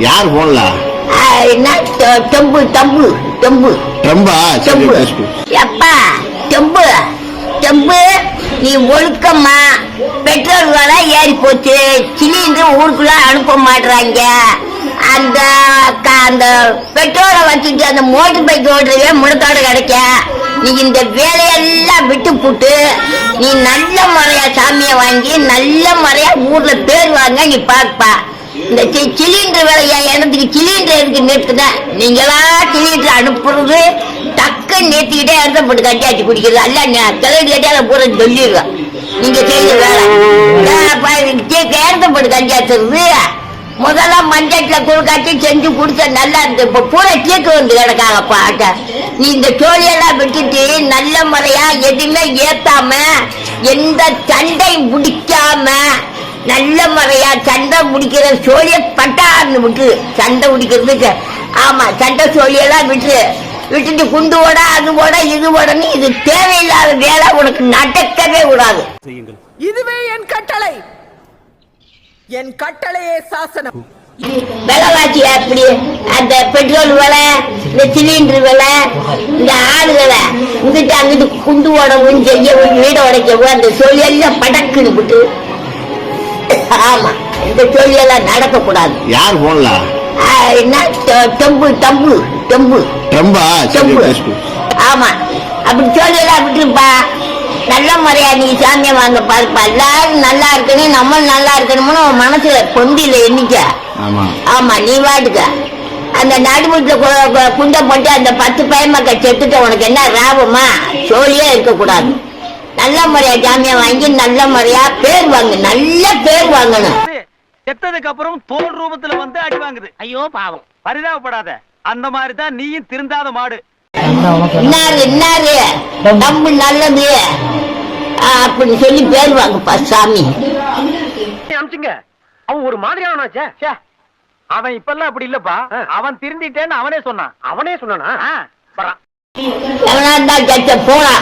யார் போன்ல டெம்பு டெம்பு டெம்பு ரொம்ப டெம்பு எப்பா டெம்பு டெம்பு நீ ஒழுக்கம்மா பெட்ரோல் விலை ஏறி போச்சு சிலிண்டர் ஊருக்குள்ள அனுப்ப மாட்டுறாங்க அந்த அந்த பெட்ரோலை வச்சுட்டு அந்த மோட்டர் பைக் ஓடுறதே முடத்தோட கிடைக்க நீ இந்த வேலையெல்லாம் விட்டு போட்டு நீ நல்ல முறையா சாமியை வாங்கி நல்ல முறையா ஊர்ல பேர் வாங்க நீ பாப்பா இந்த சிலிண்டர் வேலையா எனக்கு சிலிண்டர் இருக்கு நிறுத்துங்க நீங்களா சிலிண்டர் அனுப்புறது டக்கு நிறுத்திக்கிட்டே இடத்த போட்டு கட்டியாச்சு குடிக்கிறது அல்ல கிளடி கட்டியால பூரா சொல்லிடுறோம் நீங்க செய்த வேலை இடத்த போட்டு கட்டியாச்சுறது முதல்ல மஞ்சட்ல குழுக்காட்டி செஞ்சு குடிச்ச நல்லா இருந்து இப்ப பூரா கேக்கு வந்து கிடக்காங்கப்பா நீ இந்த சோழியெல்லாம் விட்டுட்டு நல்ல முறையா எதுவுமே ஏத்தாம எந்த சண்டை முடிக்காம நல்ல முறையா சண்டை முடிக்கிற சோழிய பட்டான்னு விட்டு சண்டை முடிக்கிறதுக்கு ஆமா சண்டை சோழியெல்லாம் விட்டுட்டு குண்டு ஓட அது ஓட இது ஓடன்னு இது தேவையில்லாத வேலை உனக்கு நடக்கவே கூடாது. இதுவே என் கட்டளை, என் கட்டளையே சாசனம். விலைவாசி அப்படி அந்த பெட்ரோல் விலை இந்த சிலிண்டர் விலை இந்த ஆடு விலை இங்கிட்டு அங்கிட்டு குண்டு ஓடவும் செய்யவும் வீட உடைக்கவும் அந்த சோழியெல்லாம் படக்குன்னு விட்டு ஆமா இந்த தொழிலெல்லாம் நடக்க கூடாது. யார் போன்ல டெம்பு டெம்பு டெம்பு டெம்பு ஆமா அப்படி தொழிலெல்லாம் விட்டுருப்பா நல்ல முறையா நீ சாமியை வாங்க பாருப்பா எல்லாரும் நல்லா இருக்கணும் நம்ம நல்லா இருக்கணும்னு மனசுல கொண்டில எண்ணிக்க ஆமா நீ வாட்டுக்க அந்த நடுமுட்டுல குண்டை போட்டு அந்த 10 பயமக்க செத்துட்ட உனக்கு என்ன லாபமா சோழியே இருக்க கூடாது. நல்ல முறையா ஜாமியா வாங்கி நல்ல முறையா பேர் வாங்க நல்ல பேர் வாங்கணும். செத்ததுக்கு அப்புறம் தோல் ரூபத்துல வந்து அடி வாங்குது. ஐயோ பாவம் பரிதாபப்படாத அந்த மாதிரி தான் நீயும் திருந்தாத மாடு. இன்னாரு நம்ம நல்லது அப்படி சொல்லி பேர் வாங்கப்பா சாமி. அமிச்சுங்க அவன் ஒரு மாதிரியானாச்சே அவன் இப்பெல்லாம் அப்படி இல்லப்பா அவன் திருந்திட்டேன்னு அவனே சொன்னானா போனா